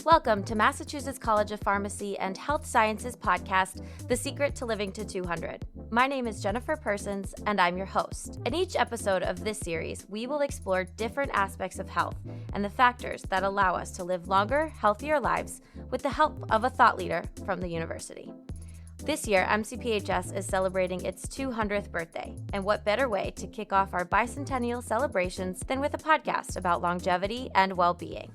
Welcome to Massachusetts College of Pharmacy and Health Sciences podcast, The Secret to Living to 200. My name is Jennifer Persons, and I'm your host. In each episode of this series, we will explore different aspects of health and the factors that allow us to live longer, healthier lives with the help of a thought leader from the university. This year, MCPHS is celebrating its 200th birthday, and what better way to kick off our bicentennial celebrations than with a podcast about longevity and well-being.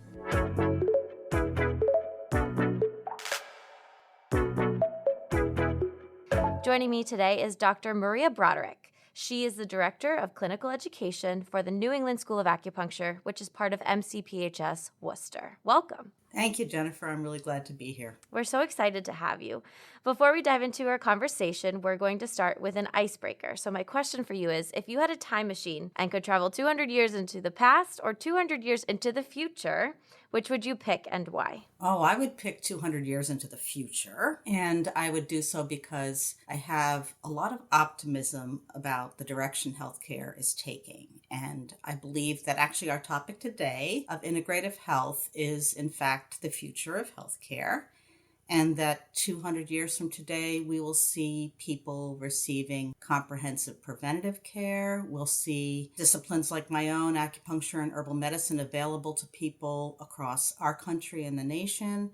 Joining me today is Dr. Maria Broderick. She is the Director of Clinical Education for the New England School of Acupuncture, which is part of MCPHS Worcester. Welcome. Thank you, Jennifer. I'm really glad to be here. We're so excited to have you. Before we dive into our conversation, we're going to start with an icebreaker. So my question for you is, if you had a time machine and could travel 200 years into the past or 200 years into the future, which would you pick and why? Oh, I would pick 200 years into the future, and I would do so because I have a lot of optimism about the direction healthcare is taking. And I believe that actually our topic today of integrative health is, in fact, the future of healthcare. And that 200 years from today, we will see people receiving comprehensive preventative care. We'll see disciplines like my own, acupuncture and herbal medicine, available to people across our country and the nation.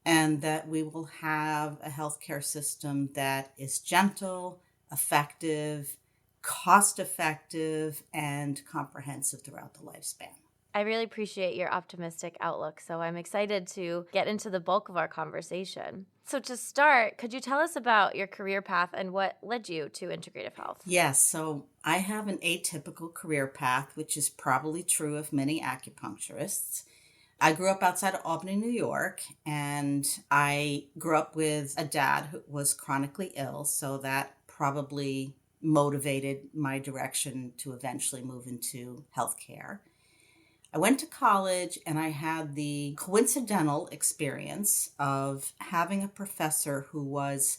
And that we will have a healthcare system that is gentle, effective, cost-effective, and comprehensive throughout the lifespan. I really appreciate your optimistic outlook, so I'm excited to get into the bulk of our conversation. So to start, could you tell us about your career path and what led you to integrative health? Yes, so I have an atypical career path, which is probably true of many acupuncturists. I grew up outside of Albany, New York, and I grew up with a dad who was chronically ill, so that probably motivated my direction to eventually move into healthcare. I went to college and I had the coincidental experience of having a professor who was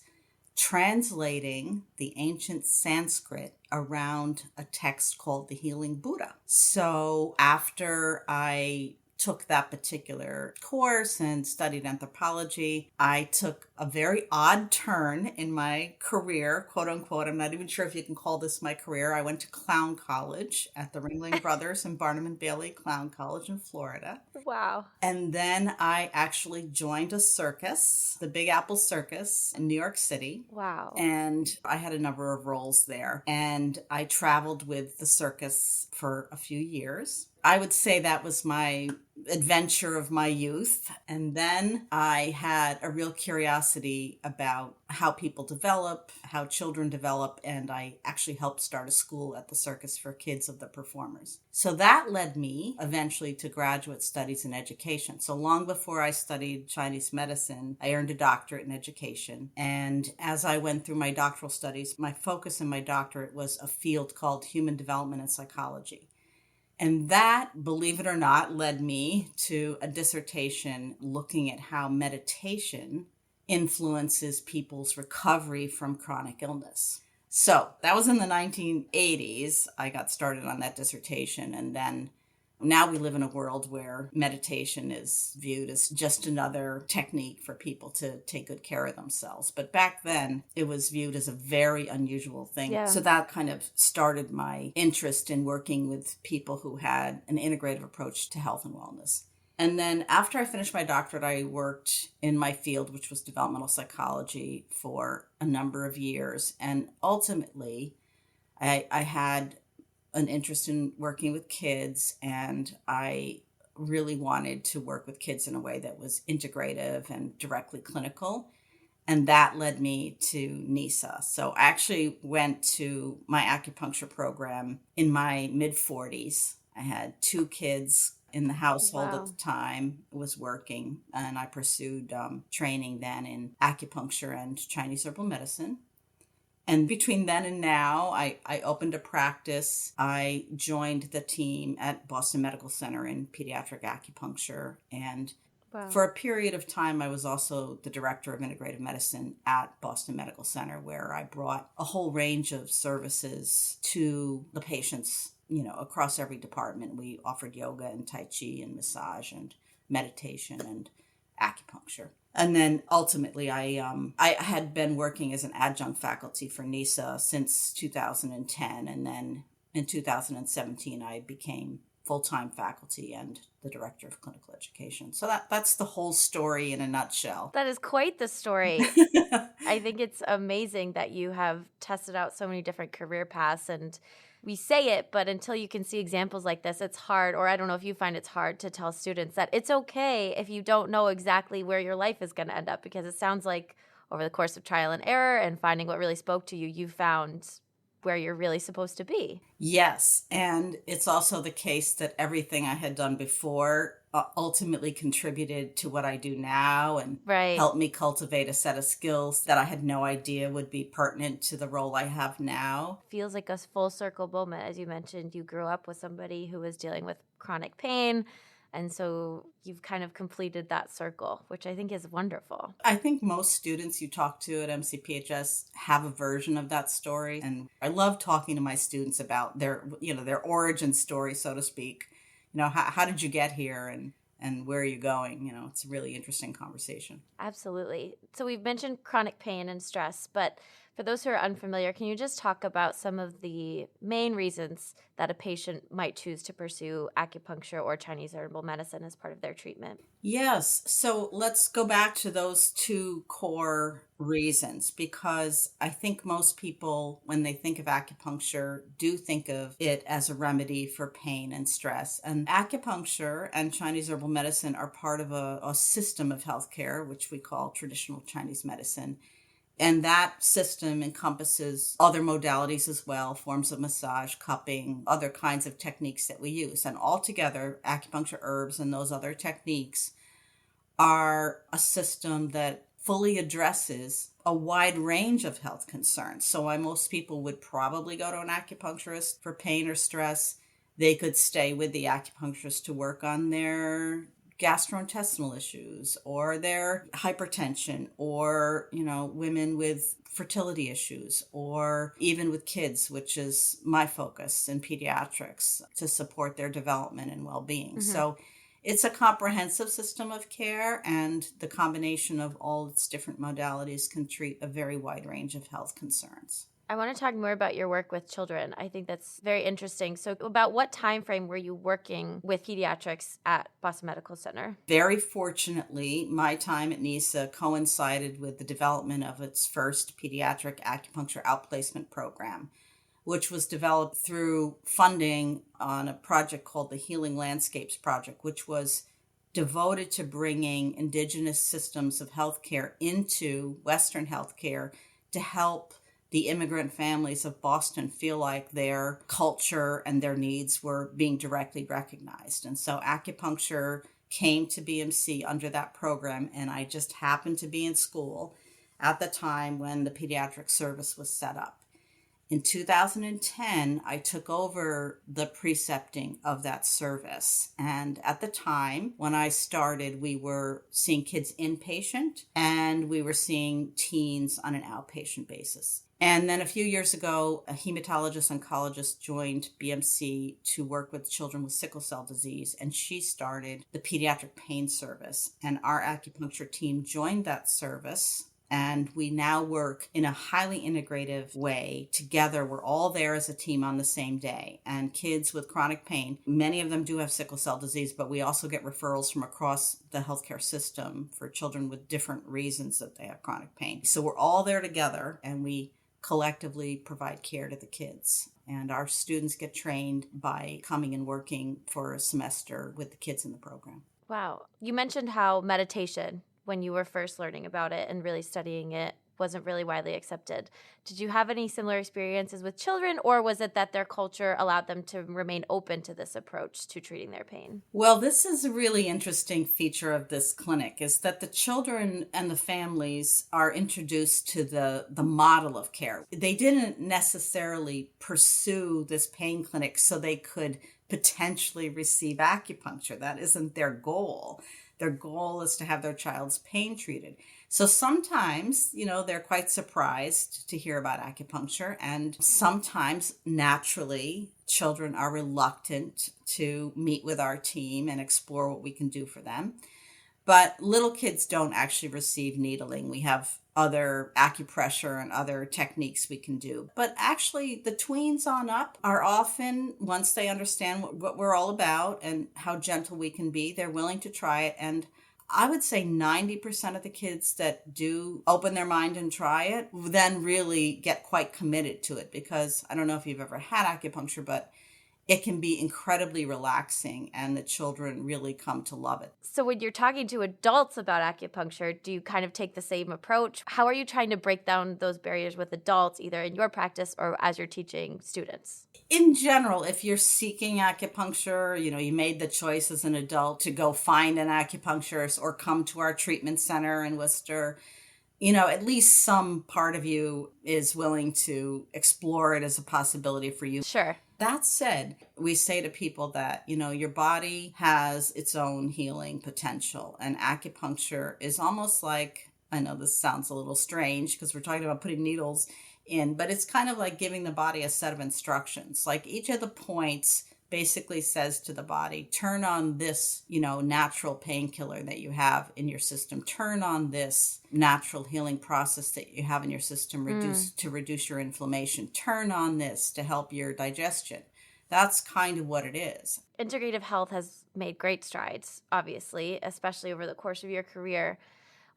translating the ancient Sanskrit around a text called the Healing Buddha. So after I took that particular course and studied anthropology, I took a very odd turn in my career, quote unquote. I'm not even sure if you can call this my career. I went to clown college at the Ringling Brothers and Barnum and Bailey Clown College in Florida. Wow. And then I actually joined a circus, the Big Apple Circus in New York City. Wow. And I had a number of roles there. And I traveled with the circus for a few years. I would say that was my adventure of my youth. And then I had a real curiosity about how people develop, how children develop, and I actually helped start a school at the circus for kids of the performers. So that led me eventually to graduate studies in education. So long before I studied Chinese medicine, I earned a doctorate in education. And as I went through my doctoral studies, my focus in my doctorate was a field called human development and psychology. And that, believe it or not, led me to a dissertation looking at how meditation influences people's recovery from chronic illness. So that was in the 1980s. I got started on that dissertation, and then now we live in a world where meditation is viewed as just another technique for people to take good care of themselves. But back then, it was viewed as a very unusual thing. Yeah. So that kind of started my interest in working with people who had an integrative approach to health and wellness. And then after I finished my doctorate, I worked in my field, which was developmental psychology, for a number of years. And ultimately, I had an interest in working with kids, and I really wanted to work with kids in a way that was integrative and directly clinical. And that led me to NISA. So I actually went to my acupuncture program in my mid-40s. I had 2 kids in the household Wow. at the time, was working, and I pursued training then in acupuncture and Chinese herbal medicine. And between then and now, I opened a practice. I joined the team at Boston Medical Center in pediatric acupuncture. And Wow. for a period of time, I was also the director of integrative medicine at Boston Medical Center, where I brought a whole range of services to the patients, across every department. We offered yoga and tai chi and massage and meditation and acupuncture. And then ultimately, I had been working as an adjunct faculty for NISA since 2010. And then in 2017, I became full-time faculty and the director of clinical education. So that's the whole story in a nutshell. That is quite the story. I think it's amazing that you have tested out so many different career paths, and we say it, but until you can see examples like this, it's hard, or I don't know if you find it's hard to tell students that it's okay if you don't know exactly where your life is going to end up, because it sounds like over the course of trial and error and finding what really spoke to you, you found where you're really supposed to be. Yes. And it's also the case that everything I had done before ultimately contributed to what I do now and helped me cultivate a set of skills that I had no idea would be pertinent to the role I have now. Feels like a full circle moment. As you mentioned, you grew up with somebody who was dealing with chronic pain. And so you've kind of completed that circle, which I think is wonderful. I think most students you talk to at MCPHS have a version of that story. And I love talking to my students about their origin story, so to speak. How did you get here and where are you going? It's a really interesting conversation. Absolutely. So we've mentioned chronic pain and stress, but for those who are unfamiliar, can you just talk about some of the main reasons that a patient might choose to pursue acupuncture or Chinese herbal medicine as part of their treatment? Yes. So let's go back to those two core reasons, because I think most people, when they think of acupuncture, do think of it as a remedy for pain and stress. And acupuncture and Chinese herbal medicine are part of a system of healthcare, which we call traditional Chinese medicine. And that system encompasses other modalities as well, forms of massage, cupping, other kinds of techniques that we use. And altogether, acupuncture herbs and those other techniques are a system that fully addresses a wide range of health concerns. So why most people would probably go to an acupuncturist for pain or stress, they could stay with the acupuncturist to work on their gastrointestinal issues or their hypertension or, women with fertility issues or even with kids, which is my focus in pediatrics, to support their development and well-being. Mm-hmm. So it's a comprehensive system of care, and the combination of all its different modalities can treat a very wide range of health concerns. I want to talk more about your work with children. I think that's very interesting. So about what time frame were you working with pediatrics at Boston Medical Center? Very fortunately, my time at NISA coincided with the development of its first pediatric acupuncture outplacement program, which was developed through funding on a project called the Healing Landscapes Project, which was devoted to bringing indigenous systems of healthcare into Western healthcare to help the immigrant families of Boston feel like their culture and their needs were being directly recognized. And so acupuncture came to BMC under that program, and I just happened to be in school at the time when the pediatric service was set up. In 2010, I took over the precepting of that service. And at the time, when I started, we were seeing kids inpatient and we were seeing teens on an outpatient basis. And then a few years ago, a hematologist oncologist joined BMC to work with children with sickle cell disease, and she started the pediatric pain service. And our acupuncture team joined that service, and we now work in a highly integrative way together. We're all there as a team on the same day. And kids with chronic pain, many of them do have sickle cell disease, but we also get referrals from across the healthcare system for children with different reasons that they have chronic pain. So we're all there together, and we collectively provide care to the kids. And our students get trained by coming and working for a semester with the kids in the program. Wow. You mentioned how meditation, when you were first learning about it and really studying it, wasn't really widely accepted. Did you have any similar experiences with children, or was it that their culture allowed them to remain open to this approach to treating their pain? Well, this is a really interesting feature of this clinic, is that the children and the families are introduced to the model of care. They didn't necessarily pursue this pain clinic so they could potentially receive acupuncture. That isn't their goal. Their goal is to have their child's pain treated. So sometimes, they're quite surprised to hear about acupuncture, and sometimes naturally children are reluctant to meet with our team and explore what we can do for them. But little kids don't actually receive needling. We have other acupressure and other techniques we can do. But actually, the tweens on up are often, once they understand what we're all about and how gentle we can be, they're willing to try it. And I would say 90% of the kids that do open their mind and try it then really get quite committed to it, because I don't know if you've ever had acupuncture, but it can be incredibly relaxing and the children really come to love it. So when you're talking to adults about acupuncture, do you kind of take the same approach? How are you trying to break down those barriers with adults, either in your practice or as you're teaching students? In general, if you're seeking acupuncture, you made the choice as an adult to go find an acupuncturist or come to our treatment center in Worcester, at least some part of you is willing to explore it as a possibility for you. Sure. That said, we say to people that, your body has its own healing potential, and acupuncture is almost like, I know this sounds a little strange because we're talking about putting needles in, but it's kind of like giving the body a set of instructions. Like each of the points basically says to the body, turn on this, natural painkiller that you have in your system. Turn on this natural healing process that you have in your system to reduce your inflammation. Turn on this to help your digestion. That's kind of what it is. Integrative health has made great strides, obviously, especially over the course of your career.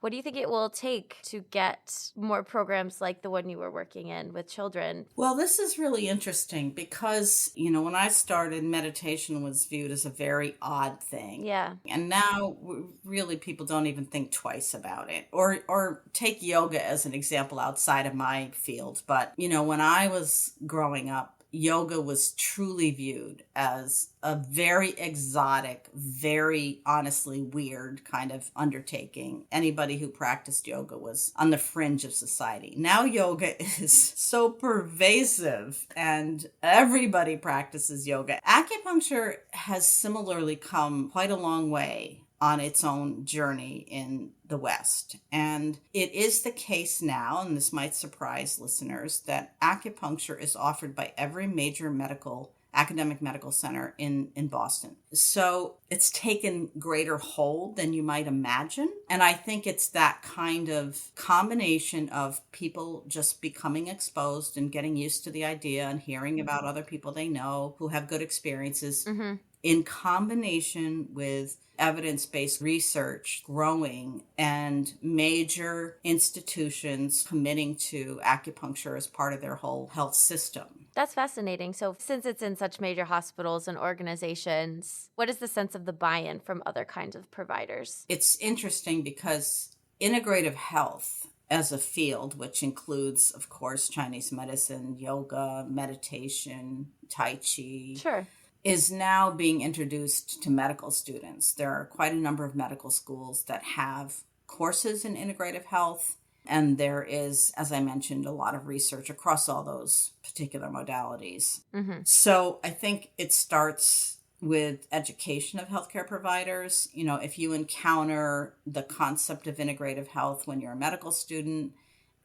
What do you think it will take to get more programs like the one you were working in with children? Well, this is really interesting because, when I started, meditation was viewed as a very odd thing. Yeah. And now really people don't even think twice about it. Or take yoga as an example outside of my field. But, when I was growing up, yoga was truly viewed as a very exotic, very honestly weird kind of undertaking. Anybody who practiced yoga was on the fringe of society. Now yoga is so pervasive and everybody practices yoga. Acupuncture has similarly come quite a long way on its own journey in the West. And it is the case now, and this might surprise listeners, that acupuncture is offered by every major academic medical center in Boston. So it's taken greater hold than you might imagine. And I think it's that kind of combination of people just becoming exposed and getting used to the idea and hearing about other people they know who have good experiences, in combination with evidence-based research growing and major institutions committing to acupuncture as part of their whole health system. That's fascinating. So since it's in such major hospitals and organizations, what is the sense of the buy-in from other kinds of providers? It's interesting because integrative health as a field, which includes, of course, Chinese medicine, yoga, meditation, Tai Chi, Sure, is now being introduced to medical students. There are quite a number of medical schools that have courses in integrative health, and there is, as I mentioned, a lot of research across all those particular modalities. So I think it starts with education of healthcare providers. If you encounter the concept of integrative health when you're a medical student,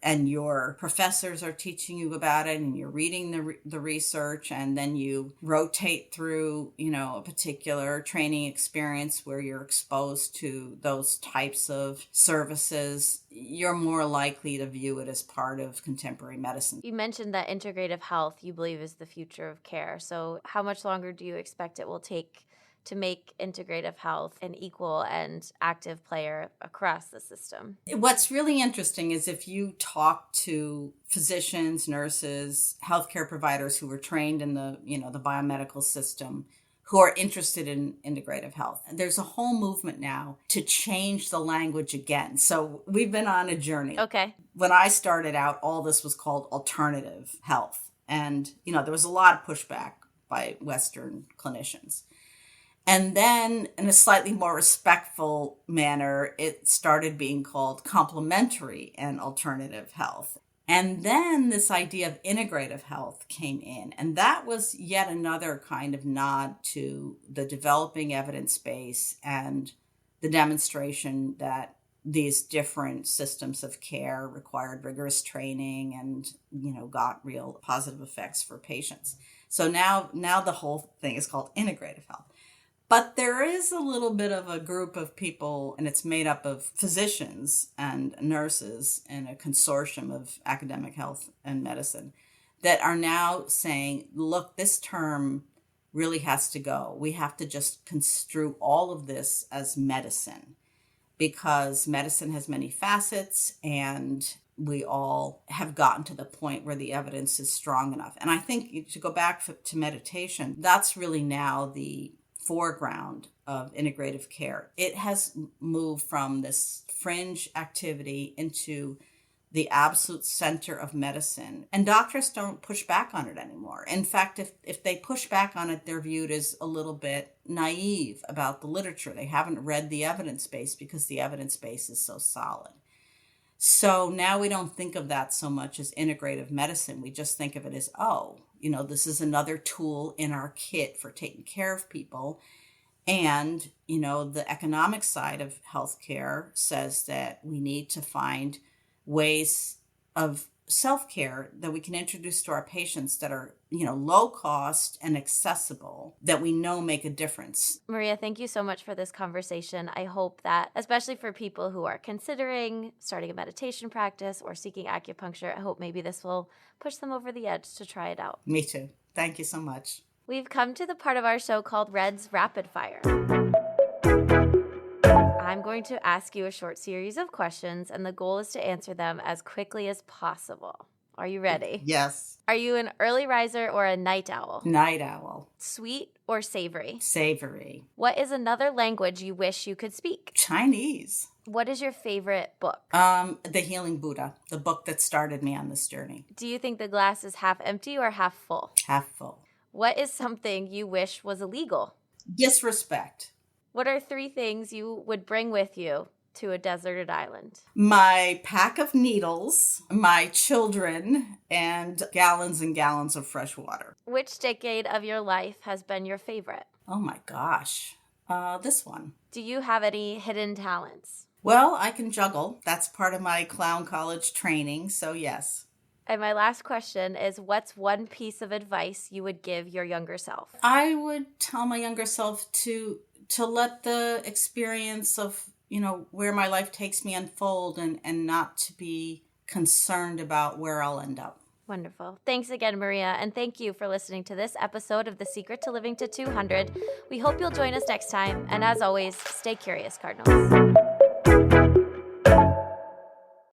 and your professors are teaching you about it, and you're reading the research, and then you rotate through, a particular training experience where you're exposed to those types of services, you're more likely to view it as part of contemporary medicine. You mentioned that integrative health you believe is the future of care. So how much longer do you expect it will take to make integrative health an equal and active player across the system? What's really interesting is if you talk to physicians, nurses, healthcare providers who were trained in the biomedical system, who are interested in integrative health, there's a whole movement now to change the language again. So we've been on a journey. Okay. When I started out, all this was called alternative health. And, there was a lot of pushback by Western clinicians. And then, in a slightly more respectful manner, it started being called complementary and alternative health. And then this idea of integrative health came in. And that was yet another kind of nod to the developing evidence base and the demonstration that these different systems of care required rigorous training and, got real positive effects for patients. So now the whole thing is called integrative health. But there is a little bit of a group of people, and it's made up of physicians and nurses and a consortium of academic health and medicine that are now saying, look, this term really has to go. We have to just construe all of this as medicine, because medicine has many facets, and we all have gotten to the point where the evidence is strong enough. And I think to go back to meditation, that's really now the foreground of integrative care. It has moved from this fringe activity into the absolute center of medicine. And doctors don't push back on it anymore. In fact, if they push back on it, they're viewed as a little bit naive about the literature. They haven't read the evidence base because the evidence base is so solid. So now we don't think of that so much as integrative medicine. We just think of it as, this is another tool in our kit for taking care of people. And, the economic side of healthcare says that we need to find ways of self-care that we can introduce to our patients that are, low cost and accessible, that we know make a difference. Maria, thank you so much for this conversation. I hope that, especially for people who are considering starting a meditation practice or seeking acupuncture, I hope maybe this will push them over the edge to try it out. Me too. Thank you so much. We've come to the part of our show called Red's Rapid Fire. I'm going to ask you a short series of questions, and the goal is to answer them as quickly as possible. Are you ready? Yes. Are you an early riser or a night owl? Night owl. Sweet or savory? Savory. What is another language you wish you could speak? Chinese. What is your favorite book? The Healing Buddha, the book that started me on this journey. Do you think the glass is half empty or half full? Half full. What is something you wish was illegal? Disrespect. What are 3 things you would bring with you to a deserted island? My pack of needles, my children, and gallons of fresh water. Which decade of your life has been your favorite? Oh my gosh. This one. Do you have any hidden talents? Well, I can juggle. That's part of my clown college training, so yes. And my last question is, what's one piece of advice you would give your younger self? I would tell my younger self to let the experience of, where my life takes me unfold and not to be concerned about where I'll end up. Wonderful. Thanks again, Maria. And thank you for listening to this episode of The Secret to Living to 200. We hope you'll join us next time. And as always, stay curious, Cardinals.